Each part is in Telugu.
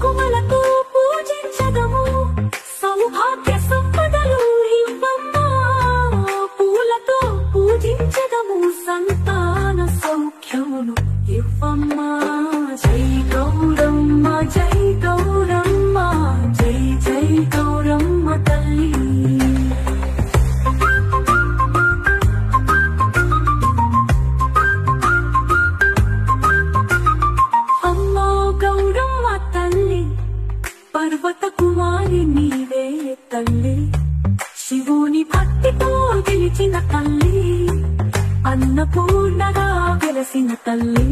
కుంకుమలతో పూజించదము సౌభాగ్య సంపదలు ఇవ్వమ్మా పూలతో పూజించదము సంతాన సౌఖ్యములు ఇవ్వమ్మా జై గౌరమ్మ జై గౌరమ్మ జై జై గౌరమ్మ తల్లి అమ్మా గౌరమ్మ తల్లి పర్వత కుమారి నీవే తల్లి శివుని భక్తితో గెలిచిన తల్లి అన్నపూర్ణగా వెలసిన తల్లి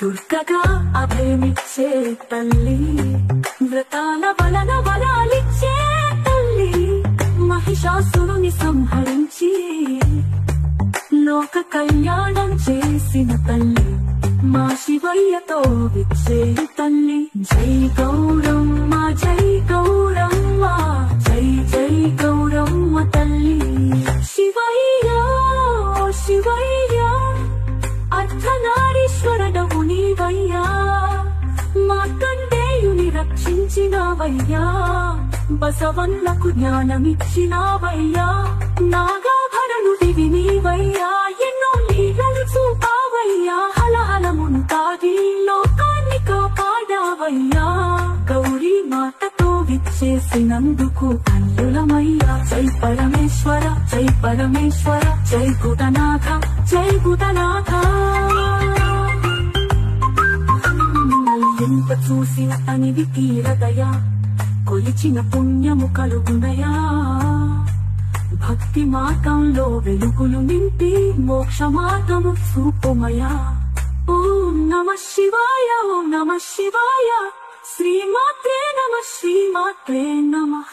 దుర్గగా అభయమిచ్చే తల్లి వ్రతాల వలన వరాలిచ్చే తల్లి మహిషాసురుని సంహరించి లోక కళ్యాణం చేసిన తల్లి మా శివయ్యతో విచ్చే తల్లి జై గౌరమ్మ జై గౌరమ్మ జై జై గౌరమ్మ తల్లి శివయ్య శివయ్య అర్ధనారీశ్వరుడవు నీవయ్యా మార్కండేయుని రక్షించినవయ్యా బసవన్నకు జ్ఞానమిచ్చినవయ్యా నాగాభరణుడివి నీవయ్యా ఎన్నో లీలలు చూపావయ్యా హలహలముంటాది లోకాన్ని కాపాడావయ్యా గౌరీ మాతతో విచ్చేసినందుకు ధన్యులమయ్యా జై పరమేశ్వర జై పరమేశ్వర జై భూతనాథ జై భూతనాథ ఎంత చూసిన తనివి తీరదయా కొలిచిన పుణ్యము కలుగునయా భక్తి మార్గంలో వెలుగులు నింపి మోక్ష మార్గము చూపుమయా ఓం నమః శివాయ ఓం నమః శివాయ శ్రీమాత్రే నమః శ్రీమాత్రే నమః